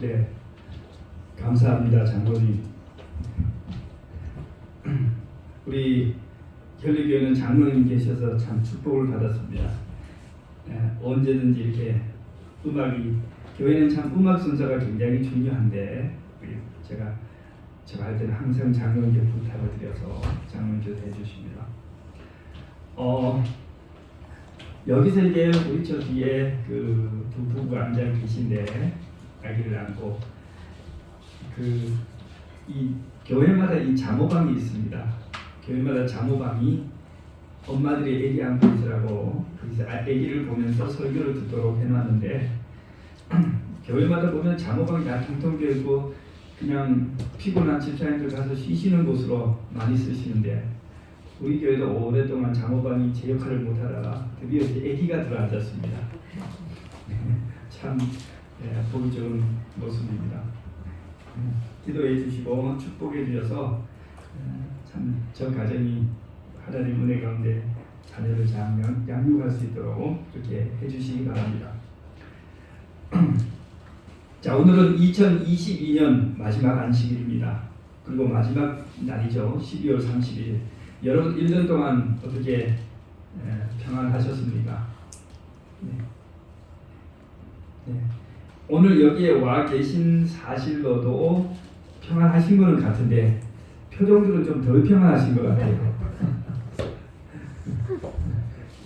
네, 감사합니다, 장로님. 우리 현리교회는 장로님 계셔서 참 축복을 받았습니다. 언제든지 이렇게 교회는 참 음악 순서가 굉장히 중요한데 제가 할 때는 항상 장로님께 부탁을 드려서 장로님께서 해주십니다. 여기서 이제 우리 저 뒤에 그 두 부부가 앉아 계신데 아기를 안고 이 교회마다 이 자모방이 있습니다. 교회마다 자모방이 엄마들이 아기 안고 있으라고 그래서 아기를 보면서 설교를 듣도록 해놨는데 교회마다 보면 자모방이 다 통통 비어있고 그냥 피곤한 집사님들 가서 쉬시는 곳으로 많이 쓰시는데 우리 교회도 오랫동안 자모방이 제 역할을 못하다가 드디어 이제 아기가 들어앉았습니다. 참 보기 좋은 모습입니다. 기도해 주시고 축복해 주셔서 참 저 가정이 하나님 은혜 가운데 자녀를 잘 양육할 수 있도록 그렇게 해주시기 바랍니다. 자, 오늘은 2022년 마지막 안식일입니다. 그리고 마지막 날이죠. 12월 30일. 여러분 1년 동안 어떻게 평안하셨습니까? 네. 오늘 여기에 와 계신 사실로도 평안하신 것은 같은데 표정들은 좀 덜 평안하신 것 같아요.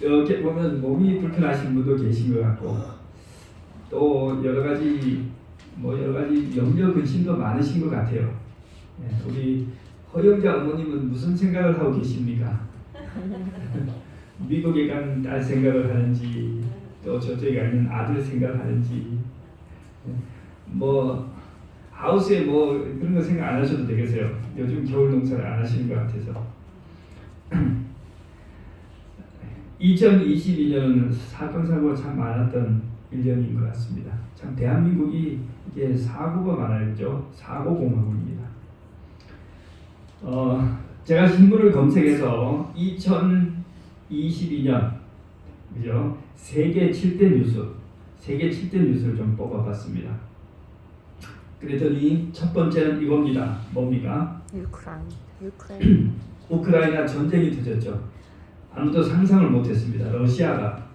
이렇게 보면 몸이 불편하신 분도 계신 것 같고 또 여러 가지 염려 근심도 많으신 것 같아요. 우리 허영자 어머님은 무슨 생각을 하고 계십니까? 미국에 간 딸 생각을 하는지 또 저쪽에 가 있는 아들 생각을 하는지 하우스에 그런 거 생각 안 하셔도 되겠어요. 요즘 겨울 농사를 안 하시는 것 같아서. 2022년은 사건 사고가 참 많았던 1년인 것 같습니다. 참 대한민국이 이게 사고가 많아요, 사고 공화국입니다. 제가 신문을 검색해서 2022년 그죠? 세계 7대 뉴스를 좀 뽑아봤습니다. 그랬더니 첫 번째는 이겁니다. 뭡니까? 우크라이나 전쟁이 터졌죠. 아무도 상상을 못했습니다. 러시아가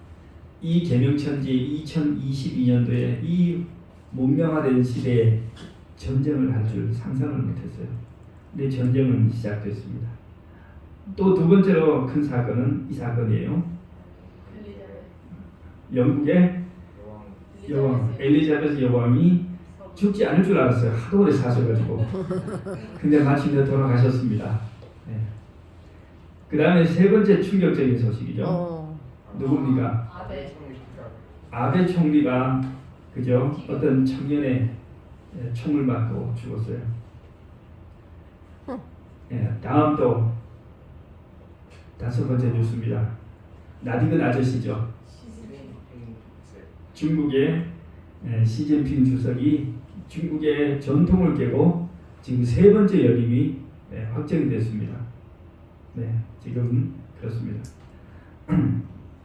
이 개명천지 2022년도에 이 문명화된 시대에 전쟁을 할 줄 상상을 못했어요. 근데 전쟁은 시작됐습니다. 또 두 번째로 큰 사건은 이 사건이에요. 영국의 여왕 엘리자베스 여왕이 죽지 않을 줄 알았어요. 하도 오래 사셔가지고. 근데 마침내 돌아가셨습니다. 그 다음에 세 번째 충격적인 소식이죠. 누굽니까? 아베 총리가 그죠? 어떤 청년의 총을 맞고 죽었어요. 다음 또 다섯 번째 뉴스입니다. 나디근 아저씨죠. 중국의 시진핑 주석이 중국의 전통을 깨고 지금 세 번째 연임이 확정이 됐습니다. 지금 그렇습니다.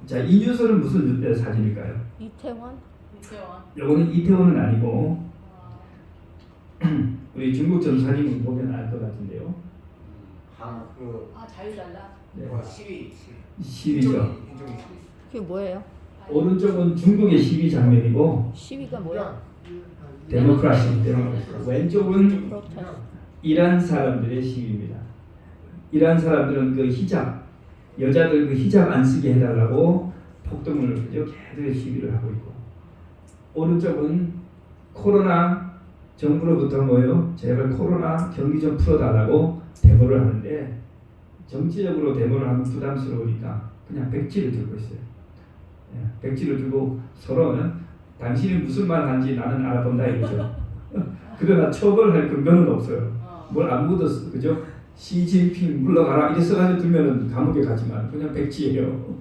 자, 이 뉴스는 무슨 사진일까요? 이태원. 요거는 이태원은 아니고 우리 중국 전사님 보면 알 것 같은데요. 자유달라. 시위죠. 그게 뭐예요? 오른쪽은 중국의 시위 장면이고 시위가 뭐야? 데모크라시. 왼쪽은 이란 사람들의 시위입니다. 이란 사람들은 그 히잡, 여자들 그 히잡 안 쓰게 해달라고 폭동을 계속 시위를 하고 있고, 오른쪽은 코로나 정부로부터 제발 코로나 경기 좀 풀어달라고 데모를 하는데 정치적으로 데모를 하면 부담스러우니까 그냥 백지를 들고 있어요. 백지를 들고 서로는 당신이 무슨 말 하는지 나는 알아본다 이거죠. 그러나 처벌할 근거는 없어요. 뭘 안 묻었어, 그죠? 시진핑 물러가라 이래 써가지고 두면은 감옥에 가지만 그냥 백지예요.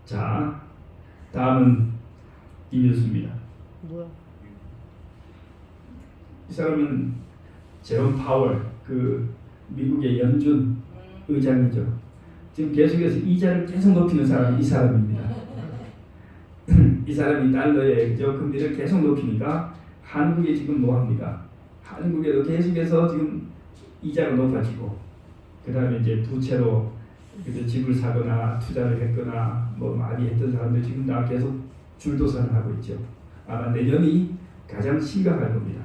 자, 다음은 이 뉴스입니다. 뭐야? 이 사람은 제롬 파월, 그 미국의 연준 의장이죠. 지금 계속해서 이자를 계속 높이는 사람이 이 사람입니다. 이 사람이 달러에 그죠 금리를 계속 높이니까 한국이 지금 뭐 합니까? 한국에도 계속해서 지금 이자가 높아지고 그 다음에 이제 부채로 그죠 집을 사거나 투자를 했거나 뭐 많이 했던 사람들 지금 다 계속 줄도산을 하고 있죠. 아마 내년이 가장 심각할 겁니다.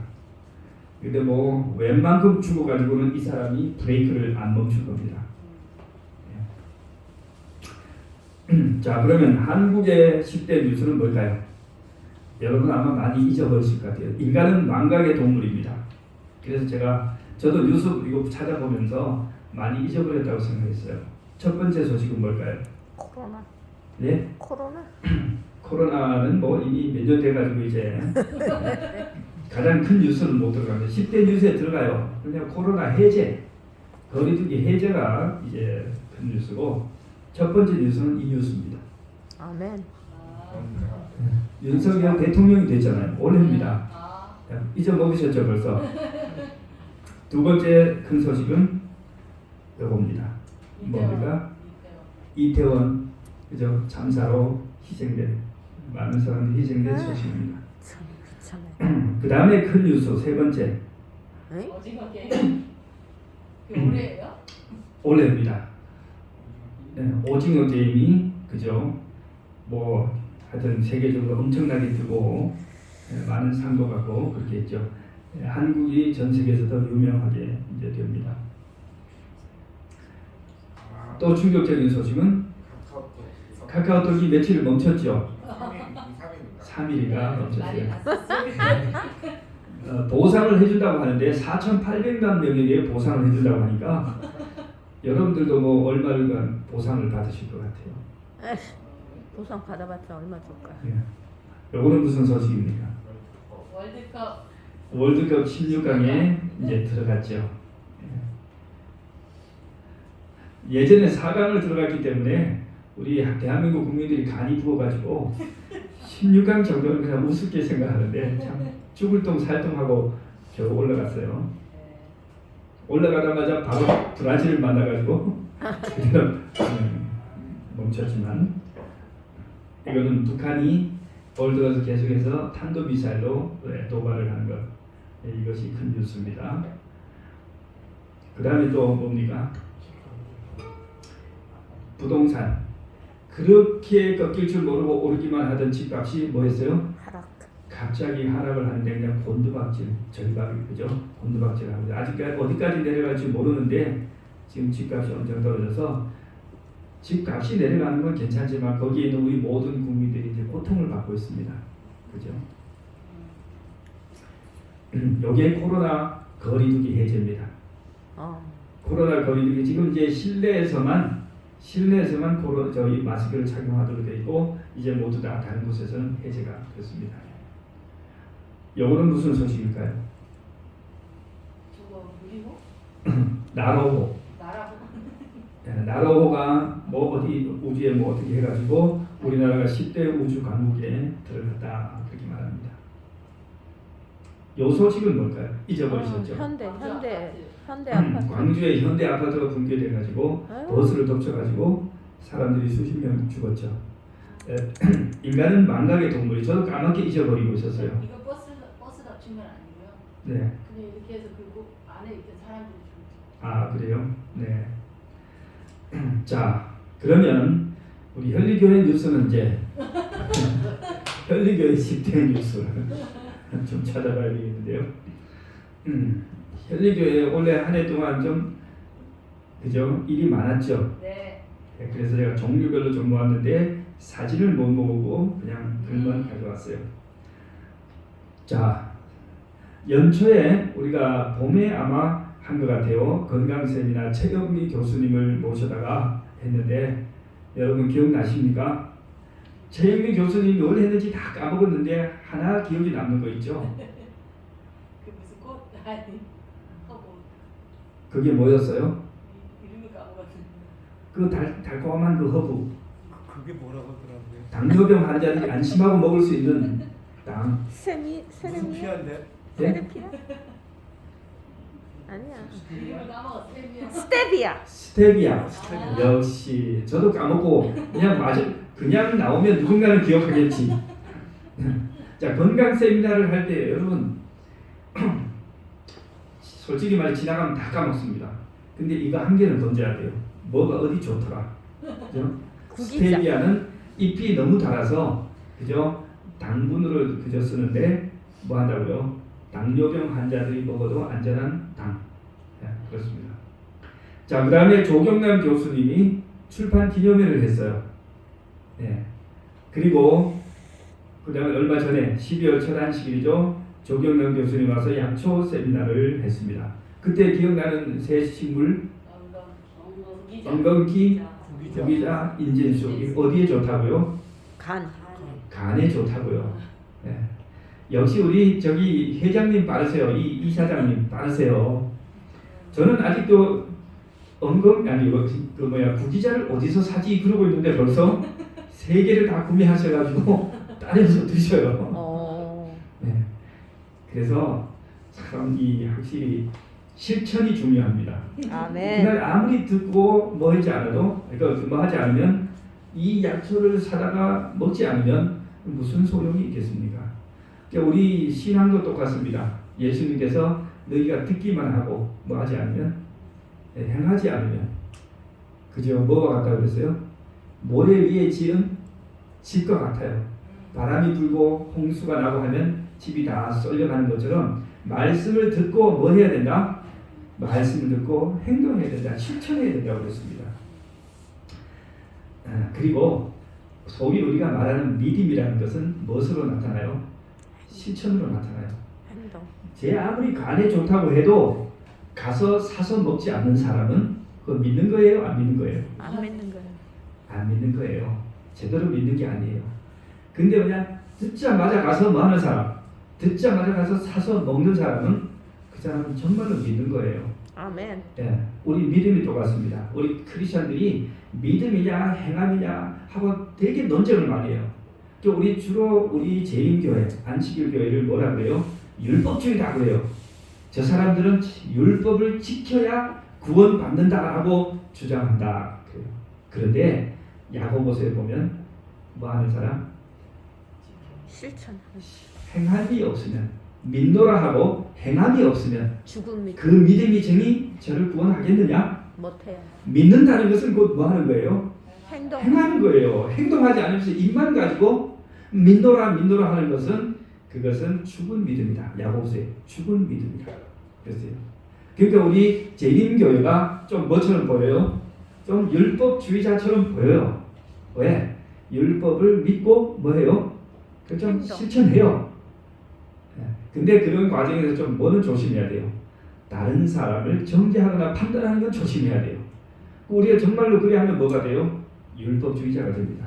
근데 뭐 웬만큼 죽어가지고는 이 사람이 브레이크를 안 멈출 겁니다. 자, 그러면 한국의 10대 뉴스는 뭘까요? 여러분 아마 많이 잊어버리실 것 같아요. 인간은 망각의 동물입니다. 그래서 저도 뉴스 이거 찾아보면서 많이 잊어버렸다고 생각했어요. 첫 번째 소식은 뭘까요? 코로나. 네? 코로나. 코로나는 뭐 이미 몇 년 돼가지고 이제 가장 큰 뉴스는 못 들어가는데 10대 뉴스에 들어가요. 그냥 코로나 해제, 거리두기 해제가 이제 큰 뉴스고 첫 번째 뉴스는 이 뉴스입니다. 아멘. 윤석열 대통령이 됐잖아요. 올해입니다. 잊어먹으셨죠 벌써. 두 번째 큰 소식은 이겁니다. 뭡니까? 이태원 그죠 참사로 희생된 많은 사람들이 희생된 소식입니다. 참 그 다음에 큰 뉴스 세 번째 네? 오징어 게임. 그 올해예요? 올해입니다. 네, 오징어 게임이 그죠 뭐 하여튼 세계적으로 엄청나게 뜨고 많은 상도 받고 그렇게 했죠. 한국이 전 세계에서 더 유명하게 이제 됩니다. 또 충격적인 소식은 카카오톡이 며칠 멈췄죠. 3일이가 멈췄어요. 보상을 해준다고 하는데 4,800만 명에게 보상을 해준다고 하니까 여러분들도 뭐 얼마를 보상을 받으실 것 같아요. 보상 받아봤자 얼마 줄까? 요거는 무슨 소식입니까? 월드컵. 월드컵 16강에 이제 들어갔죠. 예전에 4강을 들어갔기 때문에 우리 대한민국 국민들이 간이 부어가지고 16강 정도는 그냥 우습게 생각하는데 참 죽을 똥 살똥하고 겨우 올라갔어요. 올라가자마자 바로 브라질을 만나가지고 그대로 멈췄지만 이거는 북한이 올 들어서 계속해서 탄도미사일로 도발을 하는 것 이것이 큰 뉴스입니다. 그 다음에 또 뭡니까? 부동산 그렇게 꺾일 줄 모르고 오르기만 하던 집값이 뭐했어요? 하락. 갑자기 하락을 하는데 그냥 곤두박질 절박이 그죠? 곤두박질 합니다. 아직까지 어디까지 내려갈지 모르는데 지금 집값이 엄청 떨어져서 집값이 내려가는 건 괜찮지만 거기에 있는 우리 모든 국민들이 이제 고통을 받고 있습니다. 그죠? 요게 코로나 거리두기 해제입니다. 코로나 거리두기 지금 이제 실내에서만 저희 마스크를 착용하도록 되어 있고 이제 모두 다 다른 곳에서는 해제가 됐습니다. 요거는 무슨 소식일까요? 저거 무리호? 나로호. 나라고. 나로호가 뭐 어디 우주에 뭐 어떻게 해가지고 우리나라가 10대 우주 강국에 들어갔다 그렇게 말합니다. 요 소식은 뭘까요? 잊어버리셨죠? 현대 아파트. 광주에 현대 아파트가 붕괴돼가지고 버스를 덮쳐가지고 사람들이 수십 명 죽었죠. 인간은 망각의 동물이 저도 까맣게 잊어버리고 있었어요. 이거 버스 덮친 건 아니고요. 네. 그냥 이렇게 해서 그리고 안에 있던 사람들이 죽었죠. 아 그래요? 네. 자 그러면 우리 현리교회 뉴스는 이제 현리교회 10대 뉴스를 좀 찾아봐야 되겠는데요. 현리교회 원래 한 해 동안 좀 그죠 일이 많았죠. 네. 그래서 제가 종류별로 좀 모았는데 사진을 못 모으고 그냥 글만 가져왔어요. 자 연초에 우리가 봄에 아마 한 것 같아요. 건강쌤이나 최경미 교수님을 모셔다가 했는데 여러분 기억나십니까? 최경미 교수님이 뭘 했는지 다 까먹었는데 하나 기억이 남는 거 있죠? 그 무슨 꽃 아니 하고 그게 뭐였어요? 이름을 까먹었는데. 그 달콤한 그 허브. 그게 뭐라고 하더라고요. 당뇨병 환자들이 안심하고 먹을 수 있는 땅. 무슨 세미야? 피한데? 네? 세르피아? 아니야. 이름을 까먹었어. 스테비아. 스테비아. 역시 저도 까먹고 그냥 나오면 누군가는 기억하겠지. 자, 건강 세미나를 할 때 여러분 솔직히 말해 지나가면 다 까먹습니다. 근데 이거 한 개는 던져야 돼요. 뭐가 어디 좋더라. 그죠? 구기자. 스테비아는 잎이 너무 달아서 그죠? 당분으로 그저 쓰는데 뭐 한다고요? 당뇨병 환자들이 먹어도 안전한 당. 네, 그렇습니다. 자, 그 다음에 조경남 교수님이 출판 기념회를 했어요. 네. 그리고 그 다음에 얼마 전에 12월 첫 안식일이죠. 조경남 교수님 와서 약초 세미나를 했습니다. 그때 기억나는 새 식물 엉겅퀴, 구기자, 인진수 어디에 좋다고요? 간. 간에 좋다고요. 네. 역시 우리 저기 회장님 빠르세요. 이 이사장님 빠르세요. 저는 아직도 구기자를 어디서 사지 그러고 있는데 벌써 3개를 다 구매하셔가지고 따내서 드셔요. 네. 그래서 참 이 확실히 실천이 중요합니다. 아멘. 그날 아무리 듣고 뭐 하지 않아도 그러니까 뭐 하지 않으면 이 약초를 사다가 먹지 않으면 무슨 소용이 있겠습니까? 그러니까 우리 신앙도 똑같습니다. 예수님께서 너희가 듣기만 하고 뭐 하지 않으면 행하지 않으면 그저 뭐가 같다고 그랬어요? 모래 위에 지은 집과 같아요. 바람이 불고 홍수가 나고 하면 집이 다 쏠려가는 것처럼 말씀을 듣고 뭐 해야 된다? 말씀을 듣고 행동해야 된다. 실천해야 된다고 그랬습니다. 그리고 소위 우리가 말하는 믿음이라는 것은 무엇으로 나타나요? 실천으로 나타나요. 행동. 제 아무리 간에 좋다고 해도 가서 사서 먹지 않는 사람은 그거 믿는 거예요? 안 믿는 거예요? 안 믿는 거예요. 안 믿는 거예요. 제대로 믿는 게 아니에요. 근데 그냥 듣자마자 가서 뭐 하는 사람, 듣자마자 가서 사서 먹는 사람은 그 사람은 정말로 믿는 거예요. 아멘. 예, 우리 믿음이 똑같습니다. 우리 크리스천들이 믿음이냐 행함이냐 하고 되게 논쟁을 많이 해요. 우리 주로 우리 제인교회, 안식일 교회를 뭐라 그래요? 율법주의다 그래요. 저 사람들은 율법을 지켜야 구원받는다라고 주장한다 그래요. 그런데 야고보서에 보면 뭐 하는 사람? 실천. 행함이 없으면 믿노라 하고 행함이 없으면 죽음 믿. 그 믿음이 정이 저를 구원하겠느냐? 못해요. 믿는다는 것은 곧 뭐 하는 거예요? 행동. 행하는 거예요. 행동하지 않으면서 입만 가지고 믿노라 하는 것은 그것은 죽은 믿음이다. 야고보서에 죽은 믿음이다. 그랬어요. 그러니까 우리 재림교회가 좀 뭐처럼 보여요? 좀 율법주의자처럼 보여요. 왜? 율법을 믿고 뭐해요? 좀 실천해요. 근데 그런 과정에서 좀 뭐는 조심해야 돼요. 다른 사람을 정죄하거나 판단하는 건 조심해야 돼요. 우리가 정말로 그래 하면 뭐가 돼요? 율법주의자가 됩니다.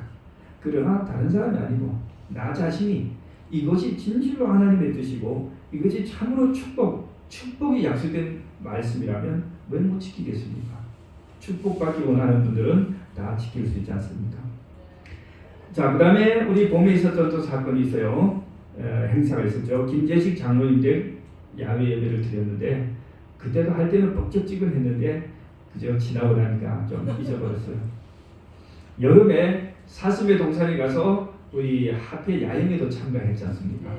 그러나 다른 사람이 아니고 나 자신이 이것이 진실로 하나님의 뜻이고 이것이 참으로 축복이 약속된 말씀이라면 왜 못 지키겠습니까? 축복받기 원하는 분들은 다 지킬 수 있지 않습니까? 자, 그 다음에 우리 봄에 있었던 또 사건이 있어요. 행사가 있었죠. 김재식 장로님들 야외 예배를 드렸는데 그때도 할 때는 뻑적지근했는데 그저 지나고 나니까 좀 잊어버렸어요. 여름에 사슴의 동산에 가서 우리 합회 야영에도 참가했지 않습니까?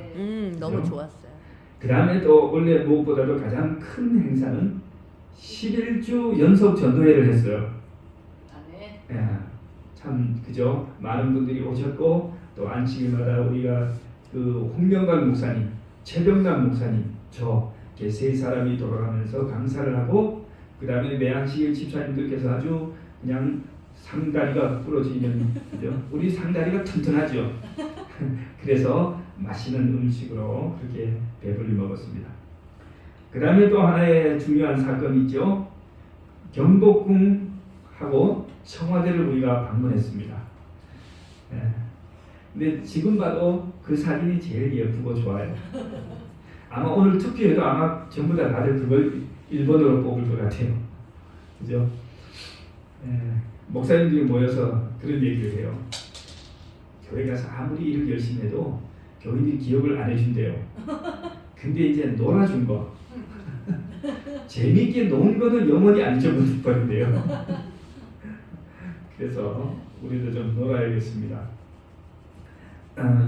너무 그죠? 좋았어요. 그 다음에 또 원래 무엇보다도 가장 큰 행사는 11주 연속 전도회를 했어요. 예, 참 그죠? 많은 분들이 오셨고 또 안식일마다 우리가 그 홍명관 목사님, 최병남 목사님 저 이렇게 세 사람이 돌아가면서 강사를 하고 그 다음에 매안식일 집사님들께서 아주 그냥 상다리가 부러지는 그죠? 우리 상다리가 튼튼하죠. 그래서 맛있는 음식으로 그렇게 배불리 먹었습니다. 그 다음에 또 하나의 중요한 사건이 있죠. 경복궁하고 청와대를 우리가 방문했습니다. 예. 근데 지금 봐도 그 사진이 제일 예쁘고 좋아요. 아마 오늘 투표해도 아마 전부 다 다들 그걸 1번으로 뽑을 것 같아요. 그죠? 예. 목사님들이 모여서 그런 얘기를 해요. 교회 가서 아무리 일을 열심히 해도 교인들이 기억을 안 해준대요. 근데 이제 놀아준 거 재밌게 논 거는 영원히 안 잊어버린대요. 그래서 우리도 좀 놀아야겠습니다.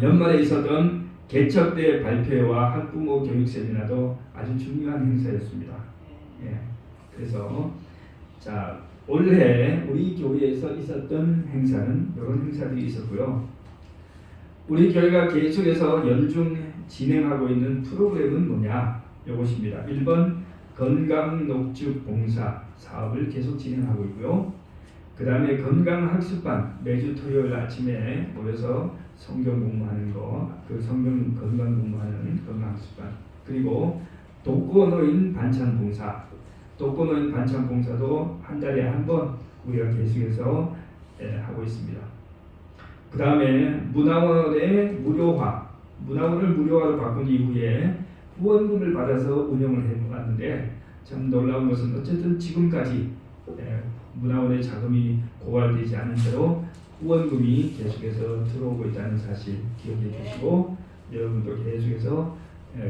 연말에 있었던 개척대 발표회와 학부모 교육 세미나도 아주 중요한 행사였습니다. 예, 그래서 자 올해 우리 교회에서 있었던 행사는 이런 행사들이 있었고요. 우리 교회가 계속해서 연중 진행하고 있는 프로그램은 뭐냐? 이것입니다. 1번 건강 녹즙 봉사 사업을 계속 진행하고 있고요. 그 다음에 건강학습반 매주 토요일 아침에 모여서 성경 공부하는 거, 그 성경 건강 공부하는 건강학습반, 그리고 독거노인 반찬 봉사, 독거노인 반찬 봉사도 한 달에 한 번 우리가 계속해서 하고 있습니다. 그 다음에 문화원의 무료화, 문화원을 무료화로 바꾼 이후에 후원금을 받아서 운영을 해왔는데 참 놀라운 것은 어쨌든 지금까지 문화원의 자금이 고갈되지 않은 채로 후원금이 계속해서 들어오고 있다는 사실 기억해 주시고 여러분도 계속해서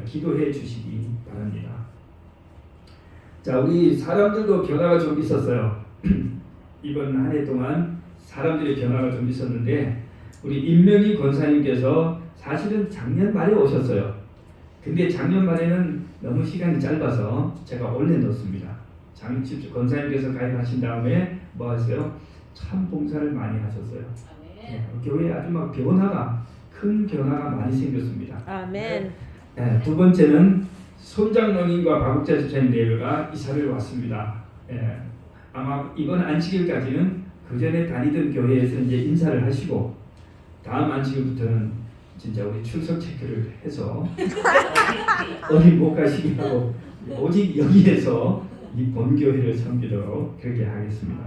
기도해 주시기 바랍니다. 자, 우리 사람들도 변화가 좀 있었어요. 이번 한 해 동안 사람들의 변화가 좀 있었는데 우리 임명희 권사님께서 사실은 작년 말에 오셨어요. 근데 작년 말에는 너무 시간이 짧아서 제가 올려놓습니다. 권사님께서 가입하신 다음에 뭐 하세요? 참 봉사를 많이 하셨어요. 교회에 아주 막 큰 변화가 많이 생겼습니다. 아멘. 두 번째는 손장로님과 박욱자 집사님 내외가 이사를 왔습니다. 아마 이번 안식일까지는 그 전에 다니던 교회에서 이제 인사를 하시고 다음 안식일부터는 진짜 우리 출석 체크를 해서 어디 못 가시게 하고 오직 여기에서 이 본교회를 섬기도록 그렇게 하겠습니다.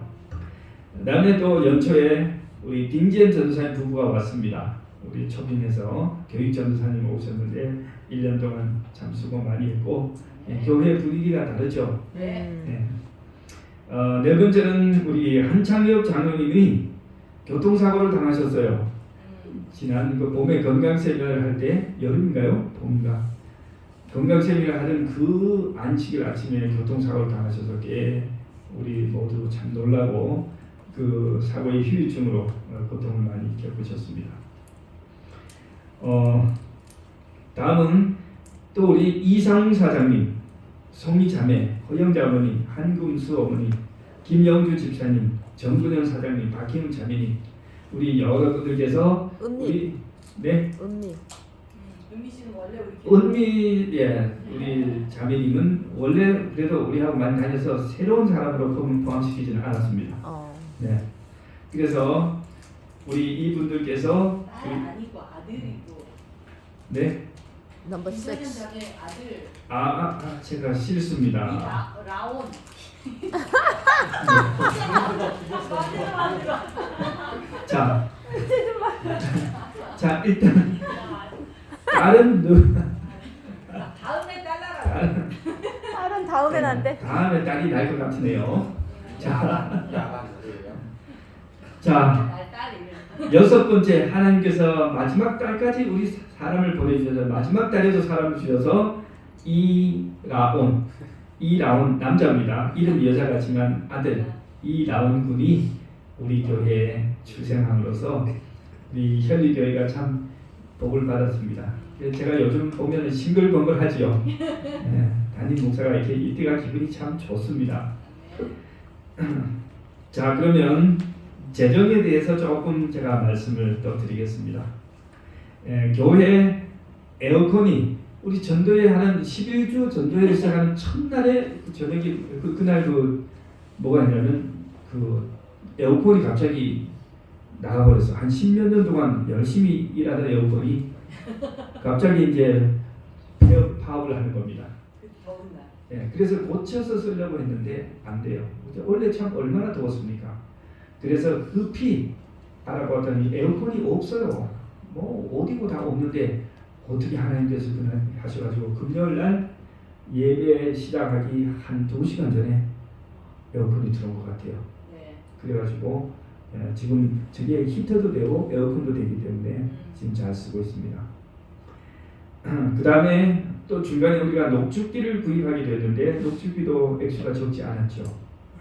다음에 또 연초에 우리 딩지엔 전도사님 부부가 왔습니다. 우리 초빙에서 교육 전도사님 오셨는데 1년 동안 참 수고 많이 했고 교회 분위기가 다르죠. 네 번째는 우리 한창엽 장로님이 교통사고를 당하셨어요. 지난 그 봄에 건강 세미나를 할 때 여름인가요? 봄인가? 건강 세미나를 하던 그 안식일 아침에 교통사고를 당하셔서 우리 모두 참 놀라고 그 사고의 후유증으로 고통을 많이 겪으셨습니다. 다음은 또 우리 이상 사장님, 송이 자매, 허영자 어머니, 한금수 어머니, 김영주 집사님, 정근현 사장님, 박희웅 자매님, 우리 여러분들께서 은미. 은미 씨는 원래 우리 우리 자매님은 원래 그래도 우리하고 많이 다녀서 새로운 사람으로 포함시키지는 않았습니다. 네, 그래서 우리 이분들께서 딸 아니고 아들이고 네, 넘버 6. 아들 제가 실수입니다. 라온 자 일단 다른 다음에 딸라라. 딸은 다음엔 안 돼. 다음에 딸이 날 것 같으네요. 자, 딸이 여섯 번째 하나님께서 마지막 딸까지 우리 사람을 보내주셔서 마지막 딸에도 사람을 주셔서 이라온 남자입니다. 이름 여자 같지만 아들 이라온 군이 우리 교회에 출생함으로써 우리 현리교회가 참 복을 받았습니다. 제가 요즘 보면 싱글벙글하지요. 담임 목사가 이렇게 이때가 기분이 참 좋습니다. 자, 그러면 재정에 대해서 조금 제가 말씀을 또 드리겠습니다. 교회 에어컨이 우리 전도회 하는 11주 전도회를 시작하는 첫날에 저녁에 그날 뭐가 있냐면 에어컨이 갑자기 나가버렸어. 한 10몇 년 동안 열심히 일하던 에어컨이 갑자기 이제 파업을 하는 겁니다. 더운 날. 그래서 고쳐서 쓰려고 했는데 안 돼요. 원래 참 얼마나 더웠습니까? 그래서 급히 알아봤더니 에어컨이 없어요. 뭐 어디고 다 없는데 어떻게 하나님께서 그날 하셔가지고 금요일 날 예배 시작하기 한 2시간 전에 에어컨이 들어온 것 같아요. 그래가지고 지금 저게 히터도 되고 에어컨도 되기 때문에 지금 잘 쓰고 있습니다. 그 다음에 또 중간에 우리가 녹즙기를 구입하게 됐는데 녹즙기도 액수가 적지 않았죠.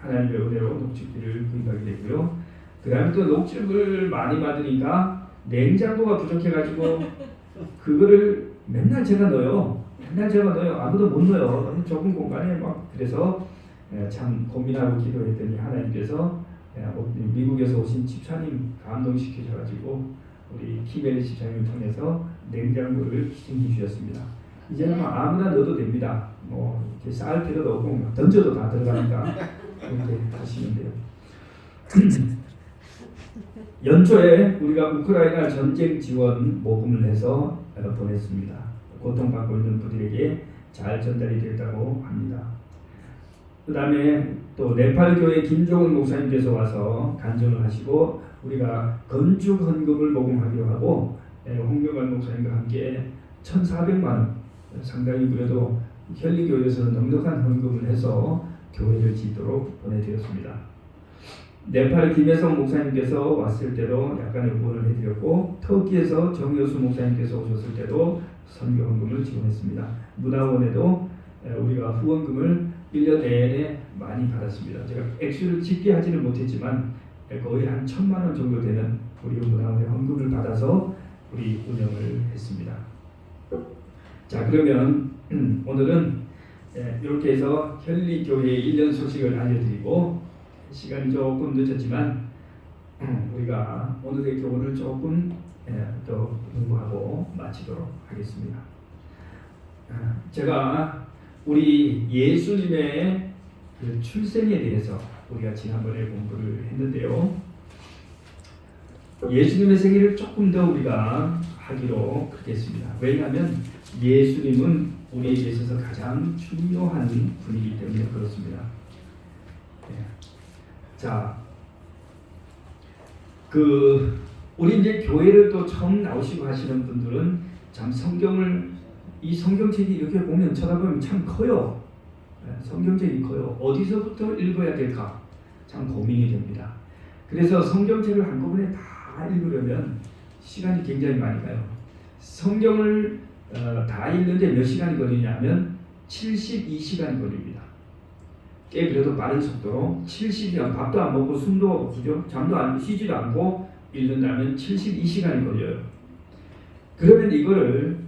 하나님의 은혜로 녹즙기를 구입하게 됐고요. 그 다음에 또 녹즙을 많이 받으니까 냉장고가 부족해가지고 그거를 맨날 제가 넣어요. 아무도 못 넣어요. 좁은 공간에 막. 그래서 참 고민하고 기도했더니 하나님께서 미국에서 오신 집사님 감동시키셔가지고 우리 키벨리 집사님을 통해서 냉장고를 신기 주셨습니다. 이제는 뭐 아무나 넣어도 됩니다. 뭐 이렇게 쌓을 필요도 없고 막 던져도 다 들어가니까 이렇게 하시면 돼요. 연초에 우리가 우크라이나 전쟁 지원 모금을 해서 보냈습니다. 고통받고 있는 분들에게 잘 전달이 됐다고 합니다. 그 다음에 또 네팔 교회 김종은 목사님께서 와서 간증을 하시고 우리가 건축 헌금을 모금하기로 하고 홍명관 목사님과 함께 1,400만 원, 상당히 그래도 현리교회에서는 넉넉한 헌금을 해서 교회를 짓도록 보내드렸습니다. 네팔 김혜성 목사님께서 왔을 때도 약간의 후원을 해드렸고 터키에서 정여수 목사님께서 오셨을 때도 선교 헌금을 지원했습니다. 문화원에도 우리가 후원금을 1년 내내 많이 받았습니다. 제가 액수를 짙게 하지는 못했지만 거의 한 1,000만 원 정도 되는 우리 문화원의 헌금을 받아서 우리 운영을 했습니다. 자, 그러면 오늘은 이렇게 해서 현리교회의 1년 소식을 알려드리고 시간이 조금 늦었지만 우리가 오늘의 교훈을 조금 더 공부하고 마치도록 하겠습니다. 제가 우리 예수님의 그 출생에 대해서 우리가 지난번에 공부를 했는데요. 예수님의 생애를 조금 더 우리가 하기로 그랬습니다. 왜냐하면 예수님은 우리에게 있어서 가장 중요한 분이기 때문에 그렇습니다. 자, 우리 이제 교회를 또 처음 나오시고 하시는 분들은 참 이 성경책이 이렇게 보면 쳐다보면 참 커요. 성경책이 커요. 어디서부터 읽어야 될까? 참 고민이 됩니다. 그래서 성경책을 한꺼번에 다 읽으려면 시간이 굉장히 많이 가요. 성경을 다 읽는데 몇 시간이 걸리냐면 72시간이 걸립니다. 꽤 그래도 빠른 속도로 70시간, 밥도 안 먹고 숨도 그죠? 잠도 안 쉬지도 않고 읽는다면 72시간이 걸려요. 그러면 이거를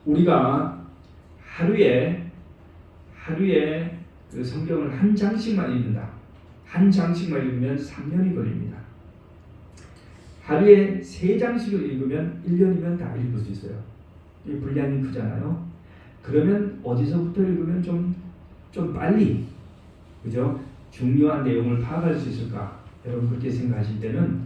우리가 하루에 그 성경을 한 장씩만 읽는다. 한 장씩만 읽으면 3년이 걸립니다. 하루에 3장씩을 읽으면 1년이면 다 읽을 수 있어요. 이 분량이 크잖아요. 그러면 어디서부터 읽으면 좀 빨리, 그죠? 중요한 내용을 파악할 수 있을까? 여러분 그렇게 생각하실 때는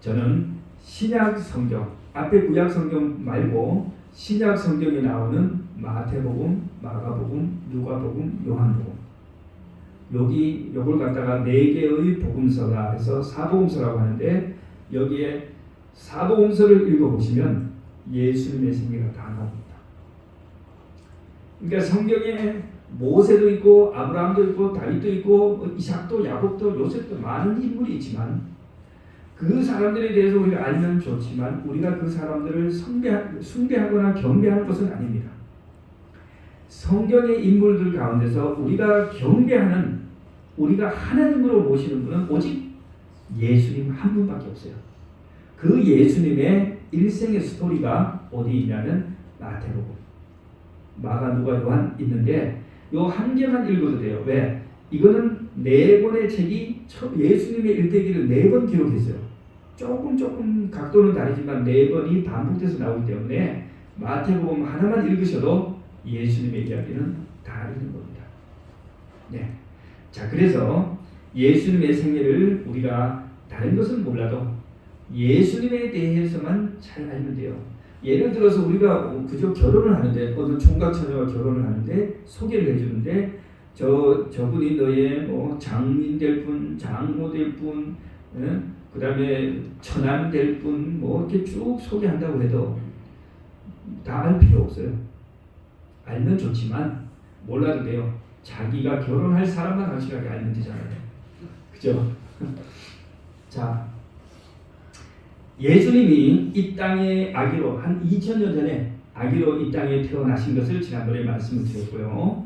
저는 신약 성경, 앞에 구약 성경 말고 신약 성경에 나오는 마태복음, 마가복음, 누가복음, 요한복음, 요걸 갖다가 4개의 복음서라 해서 사복음서라고 하는데 여기에 사복음서를 읽어보시면 예수님의 생애가 다 나옵니다. 그러니까 성경에 모세도 있고 아브라함도 있고 다윗도 있고 이삭도 야곱도 요셉도 많은 인물이 있지만 그 사람들에 대해서 우리가 알면 좋지만 우리가 그 사람들을 숭배하거나 경배하는 것은 아닙니다. 성경의 인물들 가운데서 우리가 경배하는, 우리가 하나님으로 모시는 분은 오직 예수님 한 분밖에 없어요. 그 예수님의 일생의 스토리가 어디 있냐면 마태복음, 마가, 누가, 요한 있는데 요 한 개만 읽어도 돼요. 왜? 이거는 4권의 책이 예수님의 일대기를 4번 기록했어요. 조금 각도는 다르지만 4번이 반복돼서 나오기 때문에 마태복음 하나만 읽으셔도 예수님의 이야기는 다 읽는 겁니다. 네. 자, 그래서 예수님의 생애를 우리가 다른 것은 몰라도 예수님에 대해서만 잘 알면 돼요. 예를 들어서 우리가 그저 결혼을 하는데 어느 총각 처녀가 결혼을 하는데 소개를 해주는데 저분이 너의 뭐 장인 될 분, 장모 될 분, 그 다음에 처남 될 분, 뭐 이렇게 쭉 소개한다고 해도 다 알 필요 없어요. 알면 좋지만 몰라도 돼요. 자기가 결혼할 사람만 확실하게 알면 되잖아요. 그죠? 자, 예수님이 이 땅에 아기로 한 2000년 전에 아기로 이 땅에 태어나신 것을 지난번에 말씀을 드렸고요.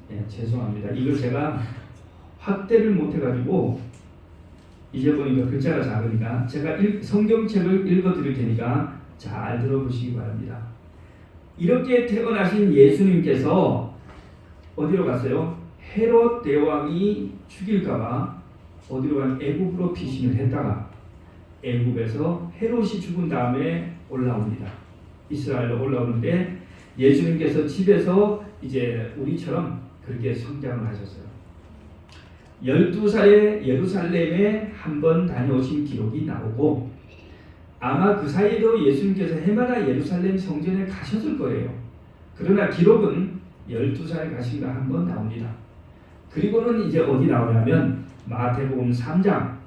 네, 죄송합니다. 이걸 제가 확대를 못해가지고 이제 보니까 글자가 작으니까 제가 성경책을 읽어드릴 테니까 잘 들어보시기 바랍니다. 이렇게 태어나신 예수님께서 어디로 갔어요? 헤롯 대왕이 죽일까봐 어디로 간 애굽으로 피신을 했다가 애굽에서 헤롯이 죽은 다음에 올라옵니다. 이스라엘로 올라오는데 예수님께서 집에서 이제 우리처럼 그렇게 성장을 하셨어요. 12살에 예루살렘에 한번 다녀오신 기록이 나오고 아마 그 사이에도 예수님께서 해마다 예루살렘 성전에 가셨을 거예요. 그러나 기록은 12살에 가신 거 한번 나옵니다. 그리고는 이제 어디 나오냐면 마태복음 3장.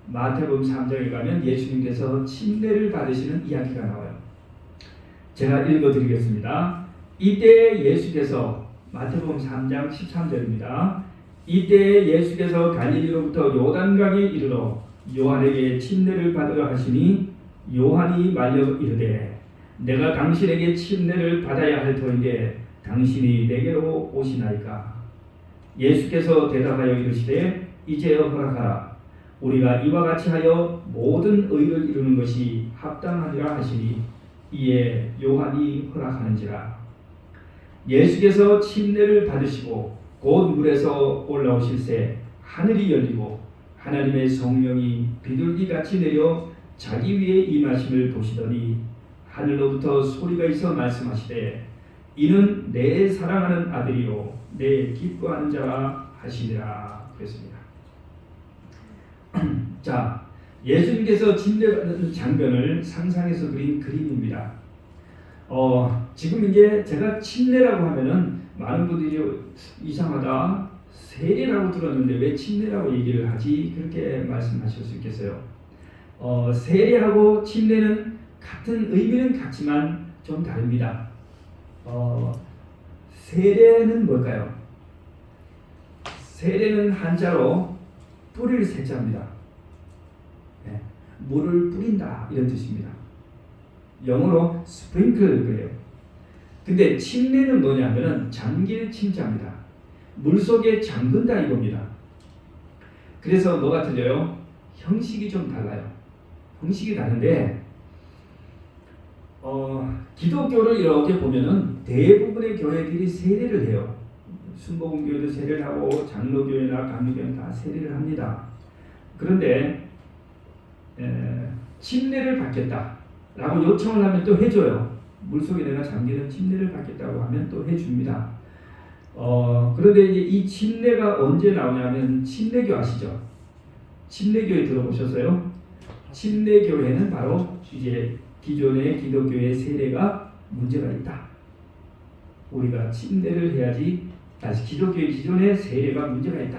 마태복음 3장에 가면 예수님께서 침례를 받으시는 이야기가 나와요. 제가 읽어드리겠습니다. 이때 예수께서 마태복음 3장 13절입니다. 이때 예수께서 갈릴리로부터 요단강에 이르러 요한에게 침례를 받으려 하시니 요한이 말려 이르되 내가 당신에게 침례를 받아야 할 터인데 당신이 내게로 오시나이까. 예수께서 대답하여 이르시되 이제여 허락하라. 우리가 이와 같이 하여 모든 의를 이루는 것이 합당하니라 하시니 이에 요한이 허락하는지라. 예수께서 침례를 받으시고 곧 물에서 올라오실새 하늘이 열리고 하나님의 성령이 비둘기같이 내려 자기 위에 임하심을 보시더니 하늘로부터 소리가 있어 말씀하시되 이는 내 사랑하는 아들이요 내 기뻐하는 자라 하시니라 그랬습니다. 자, 예수님께서 침례받는 장면을 상상해서 그린 그림입니다. 지금 이제 제가 침례라고 하면은 많은 분들이 이상하다, 세례라고 들었는데 왜 침례라고 얘기를 하지? 그렇게 말씀하실 수 있겠어요. 세례하고 침례는 같은 의미는 같지만 좀 다릅니다. 세례는 뭘까요? 세례는 한자로 뿌릴 세자입니다. 네, 물을 뿌린다 이런 뜻입니다. 영어로 sprinkle 그래요. 근데 침례는 뭐냐면은 잠길 침자입니다. 물속에 잠근다 이겁니다. 그래서 뭐가 틀려요? 형식이 좀 달라요. 형식이 다른데 기독교를 이렇게 보면은 대부분의 교회들이 세례를 해요. 순복음교회도 세례를 하고 장로교회나 감리교회는 다 세례를 합니다. 그런데 침례를 받겠다라고 요청을 하면 또 해줘요. 물속에 내가 잠기는 침례를 받겠다고 하면 또 해줍니다. 그런데 이제 이 침례가 언제 나오냐면 침례교 아시죠? 침례교회 들어보셨어요? 침례교회는 바로 이제 기존의 기독교의 세례가 문제가 있다. 우리가 침례를 해야지. 다시 기독교의 기존의 세례가 문제가 있다.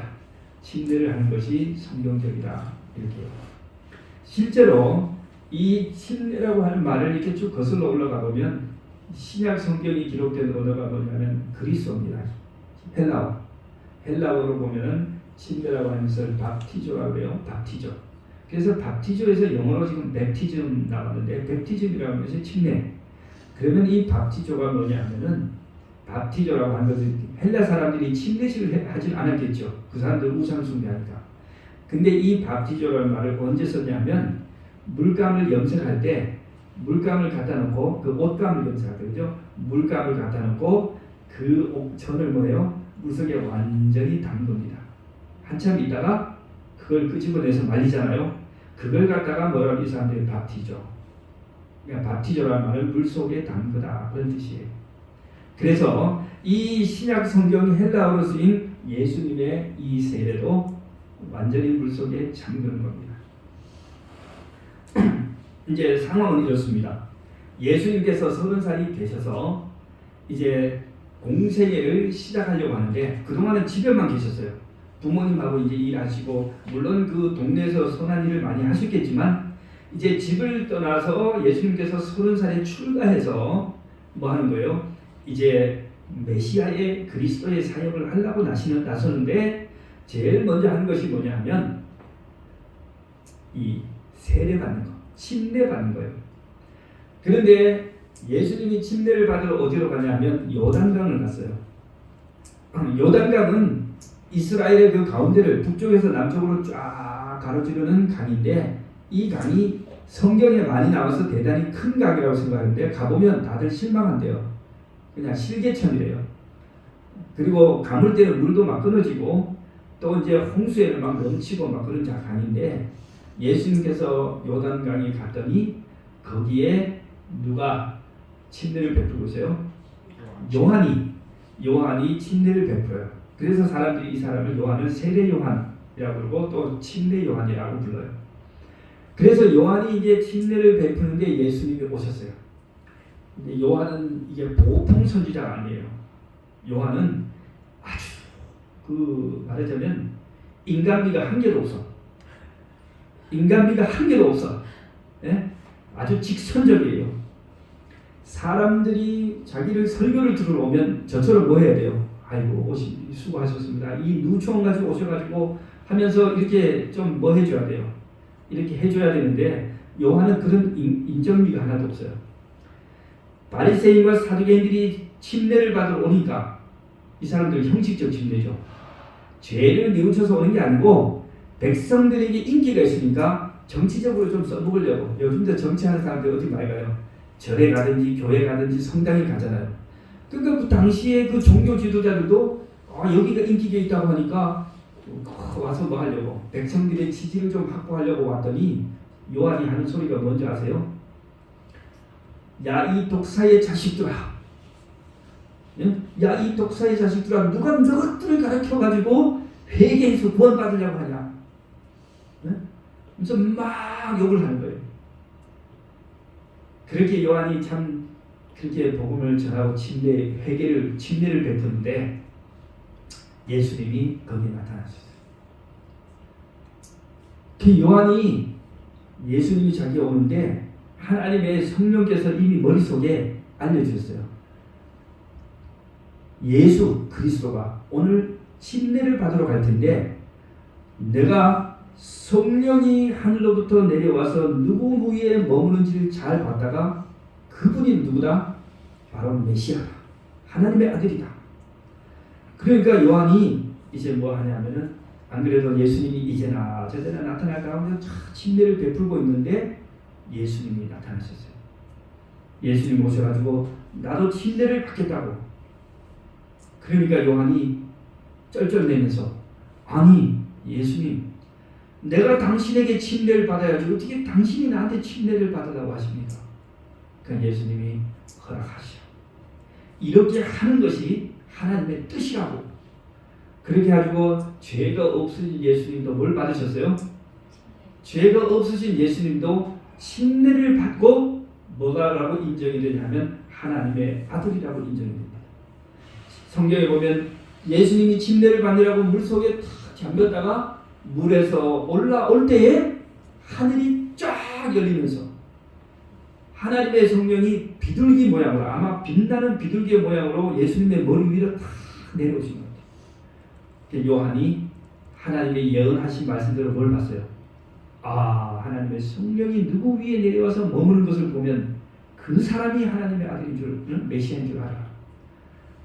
침례를 하는 것이 성경적이다. 이렇게요. 실제로 이 침례라고 하는 말을 이렇게 쭉 거슬러 올라가 보면 신약 성경이 기록된 언어가 뭐냐면 그리스어입니다. 헬라어로 보면은 침례라고 하는 것을 밥티조라고 해요. 밥티조. 그래서 밥티조에서 영어로 지금 뵙티즘 나왔는데 뵙티즘이라는 것이 침례. 그러면 이 밥티조가 뭐냐면은 밥티조라고 하는 것은 헬라 사람들이 침례식을 하진 않았겠죠. 그 사람들 우상 숭배하니까. 근데 이 밥티조라는 말을 언제 썼냐면 물감을 염색할 때 물감을 갖다 놓고 그 옷감을 염색하거든요. 물감을 갖다 놓고 그 천을 뭐예요? 물속에 완전히 담깁니다. 한참 있다가 그걸 끄집어내서 말리잖아요. 그걸 갖다가 뭐라고 이 사람들이 밥티조. 그러니까 밥티조라는 말은 물속에 담그다 그런 뜻이에요. 그래서 이 신약 성경 헬라어로 쓰인 예수님의 이 세례도 완전히 물속에 잠그는 겁니다. 이제 상황은 이렇습니다. 예수님께서 30살이 되셔서 이제 공생애를 시작하려고 하는데 그동안은 집에만 계셨어요. 부모님하고 이제 일하시고 물론 그 동네에서 선한 일을 많이 하셨겠지만 이제 집을 떠나서 예수님께서 30살에 출가해서 뭐 하는 거예요? 이제 메시아의 그리스도의 사역을 하려고 나서는데 제일 먼저 하는 것이 뭐냐 하면 이 세례 받는 거, 침례 받는 거예요. 그런데 예수님이 침례를 받으러 어디로 가냐면 요단강을 갔어요. 요단강은 이스라엘의 그 가운데를 북쪽에서 남쪽으로 쫙 가로지르는 강인데 이 강이 성경에 많이 나와서 대단히 큰 강이라고 생각하는데 가보면 다들 실망한대요. 그냥 실개천이래요. 그리고 가물 때는 물도 막 끊어지고 또 이제 홍수에는 막 넘치고 막 그런 강인데 예수님께서 요단강에 갔더니 거기에 누가 침례를 베풀고 있어요? 요한이 침례를 베풀어요. 그래서 사람들이 이 사람을 요한을 세례 요한이라고 그러고 또 침례 요한이라고 불러요. 그래서 요한이 이제 침례를 베푸는데 예수님이 오셨어요. 근데 요한은 이게 보통 선지자가 아니에요. 요한은 아주 말하자면 인간미가 한 개도 없어. 예? 아주 직선적이에요. 사람들이 자기를 설교를 들으러 오면 저처럼 뭐 해야 돼요? 아이고 수고하셨습니다. 이 누추한 가지고 오셔가지고 하면서 이렇게 좀 뭐 해줘야 돼요? 이렇게 해줘야 되는데 요한은 그런 인정미가 하나도 없어요. 바리새인과 사두개인들이 침례를 받으러 오니까 이 사람들은 형식적 침례죠. 죄를 뉘우쳐서 오는 게 아니고 백성들에게 인기가 있으니까 정치적으로 좀 써먹으려고. 요즘도 정치하는 사람들 어디 많이 가요? 절에 가든지 교회 가든지 성당에 가잖아요. 그러니까 그 당시에 그 종교 지도자들도 여기가 인기가 있다고 하니까 와서 뭐 하려고 백성들의 지지를 좀 확보하려고 왔더니 요한이 하는 소리가 뭔지 아세요? 야 이 독사의 자식들아, 야 이 독사의 자식들아, 누가 너것들을 가르쳐가지고 회개해서 구원받으려고 하냐? 그래서 막 욕을 하는 거예요. 그렇게 요한이 참 그렇게 복음을 전하고 침례를 베푸는데 예수님이 거기에 나타나셨어요. 그 요한이 예수님이 자기가 오는데 하나님의 성령께서 이미 머릿속에 알려주셨어요. 예수 그리스도가 오늘 침례를 받으러 갈 텐데 내가 성령이 하늘로부터 내려와서 누구 위에 머무는지를 잘 봤다가 그분이 누구다? 바로 메시아다. 하나님의 아들이다. 그러니까 요한이 이제 뭐 하냐면은 안 그래도 예수님이 이제나 저제나 나타날 가운데 침례를 베풀고 있는데 예수님이 나타나셨어요. 예수님 오셔가지고 나도 침례를 받겠다고. 그러니까 요한이 쩔쩔매면서 아니 예수님 내가 당신에게 침례를 받아야지 어떻게 당신이 나한테 침례를 받으라고 하십니까? 그러니까 예수님이 허락하시오. 이렇게 하는 것이 하나님의 뜻이라고. 그렇게 가지고 죄가 없으신 예수님도 뭘 받으셨어요? 죄가 없으신 예수님도 침례를 받고 뭐가라고 인정이 되냐면 하나님의 아들이라고 인정이 됩니다. 성경에 보면 예수님이 침례를 받으라고 물속에 탁 잠겼다가 물에서 올라올 때에 하늘이 쫙 열리면서 하나님의 성령이 비둘기 모양으로 아마 빛나는 비둘기 모양으로 예수님의 머리 위로 탁 내려오신 것 같아요. 요한이 하나님의 예언하신 말씀대로 뭘 봤어요? 하나님의 성령이 누구 위에 내려와서 머무는 것을 보면 그 사람이 하나님의 아들인 줄, 메시아인 줄 알아.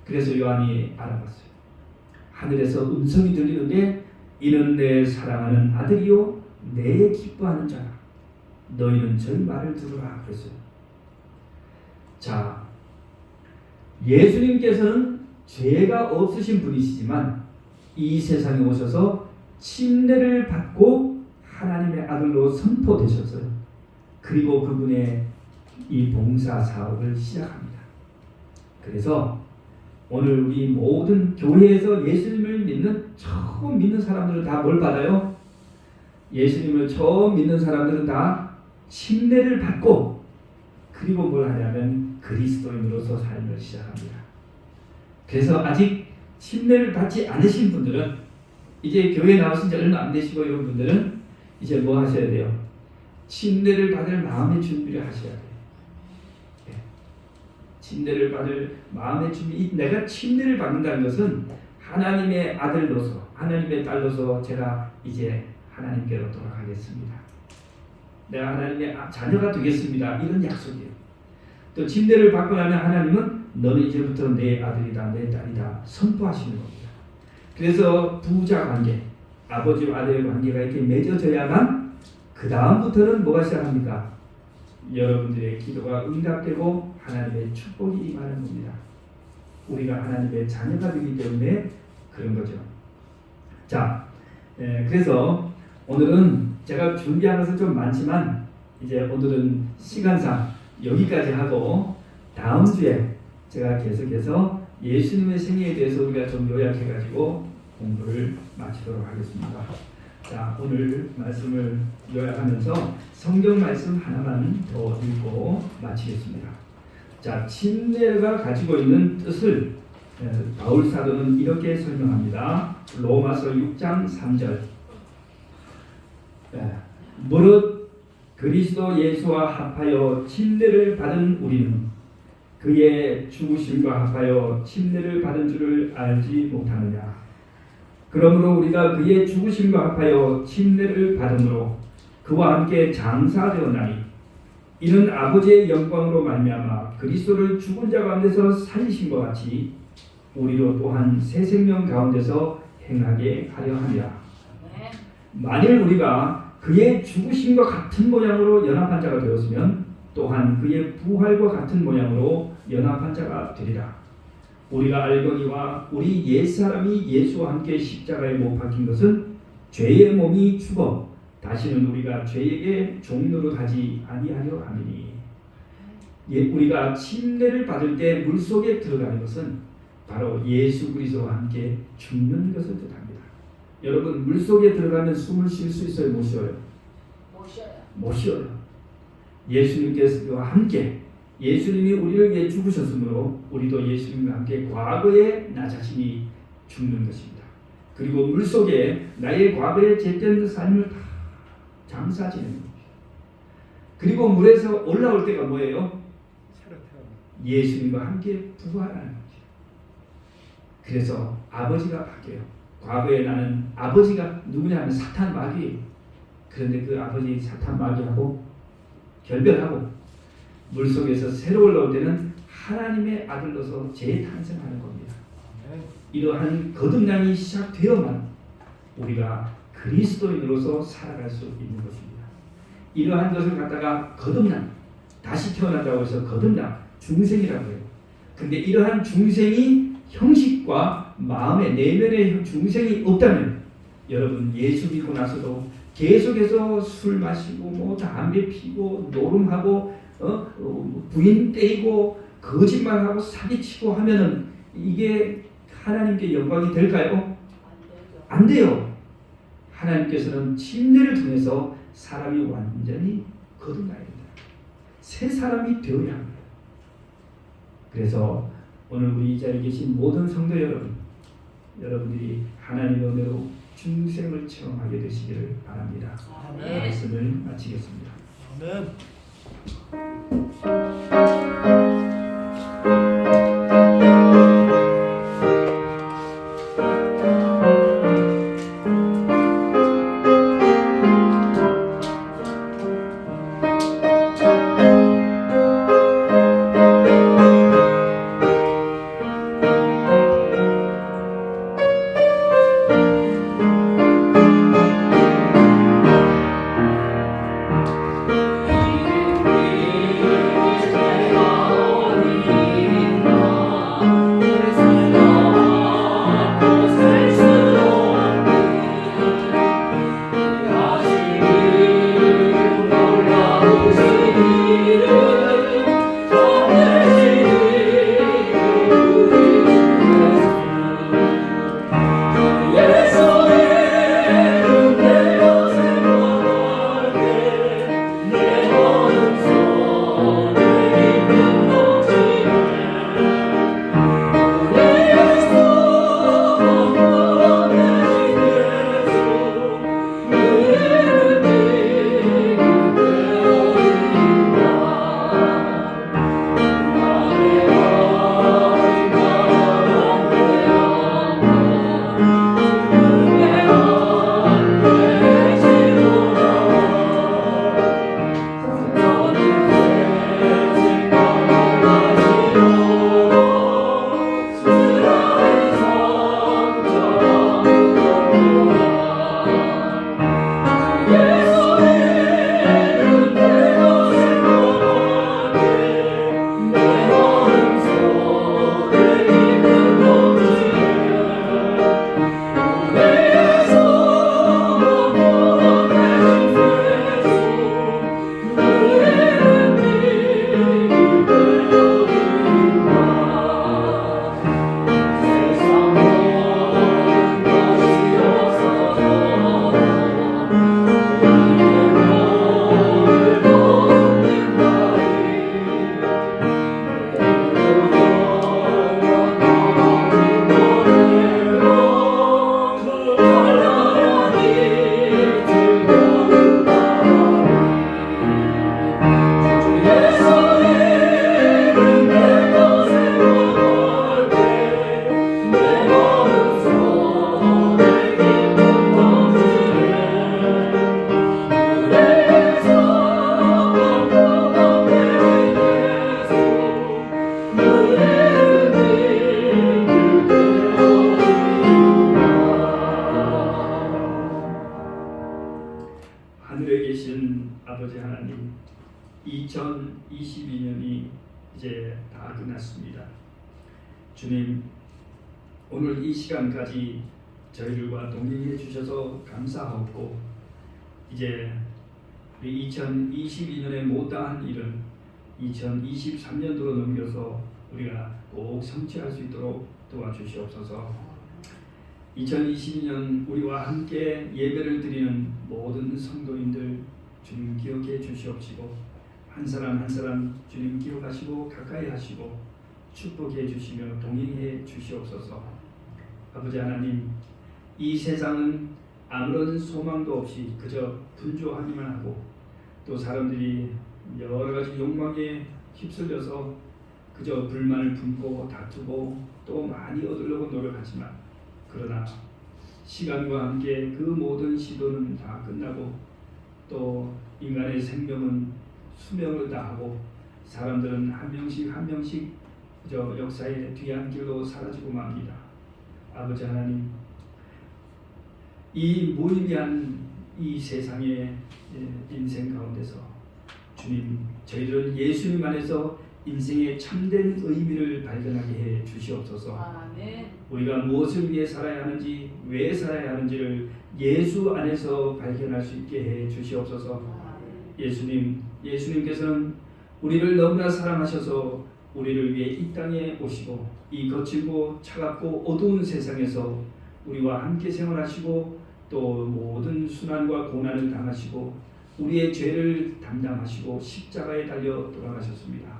그래서 요한이 알아봤어요. 하늘에서 음성이 들리는데 이는 내 사랑하는 아들이요 내 기뻐하는 자라. 너희는 저희 말을 들으라 그랬어요. 자, 예수님께서는 죄가 없으신 분이시지만 이 세상에 오셔서 침례를 받고 하나님의 아들로 선포되셨어요. 그리고 그분의 이 봉사 사업을 시작합니다. 그래서 오늘 우리 모든 교회에서 예수님을 처음 믿는 사람들은 다 뭘 받아요? 예수님을 처음 믿는 사람들은 다 침례를 받고 그리고 뭘 하냐면 그리스도인으로서 삶을 시작합니다. 그래서 아직 침례를 받지 않으신 분들은 이제 교회 나오신 지 얼마 안 되시고 이런 분들은 이제 뭐 하셔야 돼요? 침례를 받을 마음의 준비를 하셔야 돼요. 침례를 받을 마음의 준비. 내가 침례를 받는다는 것은 하나님의 아들로서 하나님의 딸로서 제가 이제 하나님께로 돌아가겠습니다. 내가 하나님의 자녀가 되겠습니다. 이런 약속이에요. 또 침례를 받고 나면 하나님은 너는 이제부터 내 아들이다 내 딸이다 선포하시는 겁니다. 그래서 부자 관계 아버지와 아들의 관계가 이렇게 맺어져야만 그 다음부터는 뭐가 시작합니까? 여러분들의 기도가 응답되고 하나님의 축복이 임하는 겁니다. 우리가 하나님의 자녀가 되기 때문에 그런 거죠. 자, 그래서 오늘은 제가 준비한 것은 좀 많지만 이제 오늘은 시간상 여기까지 하고 다음 주에 제가 계속해서 예수님의 생애에 대해서 우리가 좀 요약해가지고 공부를 마치도록 하겠습니다. 자, 오늘 말씀을 요약하면서 성경 말씀 하나만 더 읽고 마치겠습니다. 자, 침례가 가지고 있는 뜻을 바울 사도는 이렇게 설명합니다. 로마서 6장 3절. 무릇 그리스도 예수와 합하여 침례를 받은 우리는 그의 죽으심과 합하여 침례를 받은 줄을 알지 못하느냐. 그러므로 우리가 그의 죽으심과 합하여 침례를 받음으로 그와 함께 장사되었나니 이는 아버지의 영광으로 말미암아 그리스도를 죽은 자 가운데서 살리신 것 같이 우리로 또한 새 생명 가운데서 행하게 하려 함이라. 만일 우리가 그의 죽으심과 같은 모양으로 연합한 자가 되었으면 또한 그의 부활과 같은 모양으로 연합한 자가 되리라. 우리가 알거니와 우리 옛사람이 예수와 함께 십자가에 못 박힌 것은 죄의 몸이 죽어 다시는 우리가 죄에게 종노릇하지 아니하려 함이니 우리가 침례를 받을 때 물속에 들어가는 것은 바로 예수 그리스도와 함께 죽는 것을 뜻합니다. 여러분, 물속에 들어가면 숨을 쉴 수 있어요? 못 쉬어요? 못 쉬어요. 예수님께서와 함께 예수님이 우리를 위해 죽으셨으므로 우리도 예수님과 함께 과거에 나 자신이 죽는 것입니다. 그리고 물속에 나의 과거에 죄된 삶을 다 장사지는 겁니다. 그리고 물에서 올라올 때가 뭐예요? 예수님과 함께 부활하는 거죠. 그래서 아버지가 바뀌어요. 과거에 나는 아버지가 누구냐 하면 사탄 마귀예요. 그런데 그 아버지 사탄 마귀하고 결별하고 물속에서 새로 올라올 때는 하나님의 아들로서 재탄생하는 겁니다. 이러한 거듭남이 시작되어만 우리가 그리스도인으로서 살아갈 수 있는 것입니다. 이러한 것을 갖다가 거듭남, 다시 태어난다고 해서 거듭남, 중생이라고 해요. 근데 이러한 중생이 형식과 마음의 내면의 중생이 없다면 여러분 예수 믿고 나서도 계속해서 술 마시고 뭐 담배 피고 노름하고 부인 때리고 거짓말하고 사기치고 하면은 이게 하나님께 영광이 될까요? 안 돼요. 하나님께서는 침례를 통해서 사람이 완전히 거듭나야 됩니다. 새 사람이 되어야 합니다. 그래서 오늘 우리 이 자리에 계신 모든 성도 여러분, 여러분들이 하나님의 은혜로 중생을 체험하게 되시기를 바랍니다. 아멘. 말씀을 마치겠습니다. 2022년이 이제 다 끝났습니다. 주님, 오늘 이 시간까지 저희들과 동행해 주셔서 감사하고, 이제 우리 2022년에 못다한 일은 2023년도로 넘겨서 우리가 꼭 성취할 수 있도록 도와주시옵소서. 2022년 우리와 함께 예배를 드리는 모든 성도님들 주님 기억해 주시옵시고, 한 사람 한 사람 주님 기억하시고 가까이 하시고 축복해 주시며 동행해 주시옵소서. 아버지 하나님, 이 세상은 아무런 소망도 없이 그저 분주하기만 하고, 또 사람들이 여러 가지 욕망에 휩쓸려서 그저 불만을 품고 다투고 또 많이 얻으려고 노력하지만, 그러나 시간과 함께 그 모든 시도는 다 끝나고 또 인간의 생명은 수명을 다하고 사람들은 한 명씩 한 명씩 그저 역사의 뒤안길로 사라지고 맙니다. 아버지 하나님, 이 무의미한 이 세상의 인생 가운데서 주님, 저희들은 예수님 안에서 인생의 참된 의미를 발견하게 해 주시옵소서. 아멘. 우리가 무엇을 위해 살아야 하는지, 왜 살아야 하는지를 예수 안에서 발견할 수 있게 해 주시옵소서. 예수님께서는 우리를 너무나 사랑하셔서 우리를 위해 이 땅에 오시고 이 거칠고 차갑고 어두운 세상에서 우리와 함께 생활하시고 또 모든 순환과 고난을 당하시고 우리의 죄를 담당하시고 십자가에 달려 돌아가셨습니다.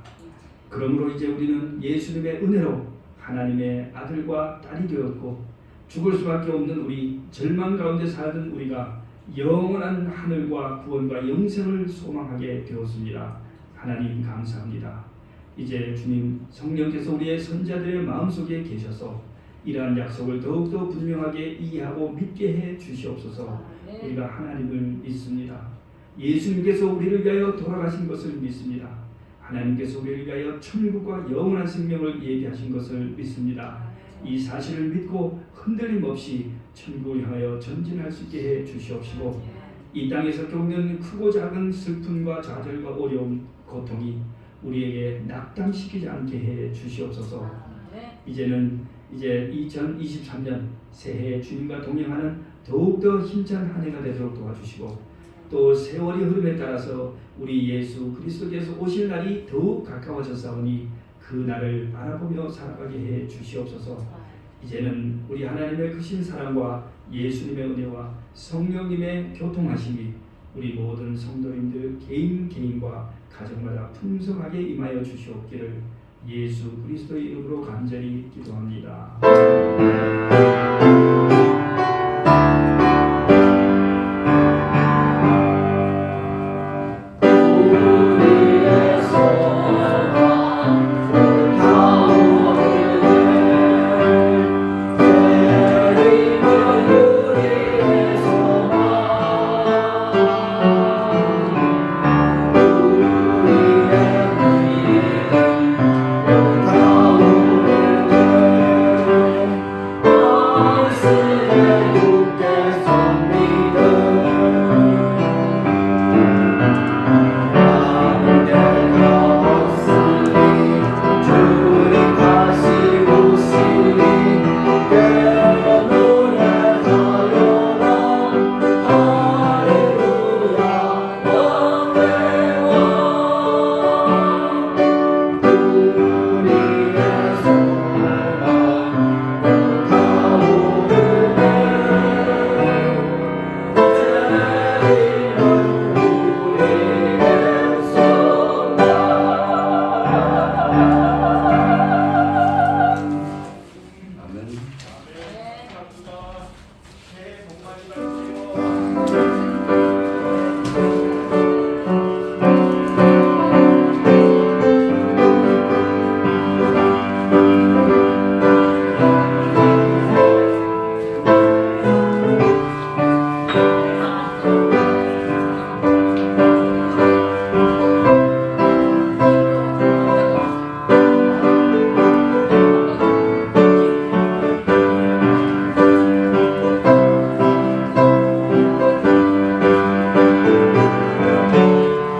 그러므로 이제 우리는 예수님의 은혜로 하나님의 아들과 딸이 되었고, 죽을 수밖에 없는 우리, 절망 가운데 살던 우리가 영원한 하늘과 구원과 영생을 소망하게 되었습니다. 하나님 감사합니다. 이제 주님 성령께서 우리의 선자들의 마음속에 계셔서 이러한 약속을 더욱더 분명하게 이해하고 믿게 해 주시옵소서. 우리가 하나님을 믿습니다. 예수님께서 우리를 위하여 돌아가신 것을 믿습니다. 하나님께서 우리를 위하여 천국과 영원한 생명을 예비하신 것을 믿습니다. 이 사실을 믿고 흔들림 없이 천국을 향하여 전진할 수 있게 해 주시옵시고, 이 땅에서 겪는 크고 작은 슬픔과 좌절과 어려움, 고통이 우리에게 낙담시키지 않게 해 주시옵소서. 이제는 이제 2023년 새해 주님과 동행하는 더욱더 힘찬 한 해가 되도록 도와주시고, 또 세월이 흐름에 따라서 우리 예수 그리스도께서 오실 날이 더욱 가까워졌사오니 그 날을 바라보며 살아가게 해 주시옵소서. 이제는 우리 하나님의 크신 사랑과 예수님의 은혜와 성령님의 교통하심이 우리 모든 성도님들 개인과 가정마다 풍성하게 임하여 주시옵기를 예수 그리스도의 이름으로 간절히 기도합니다.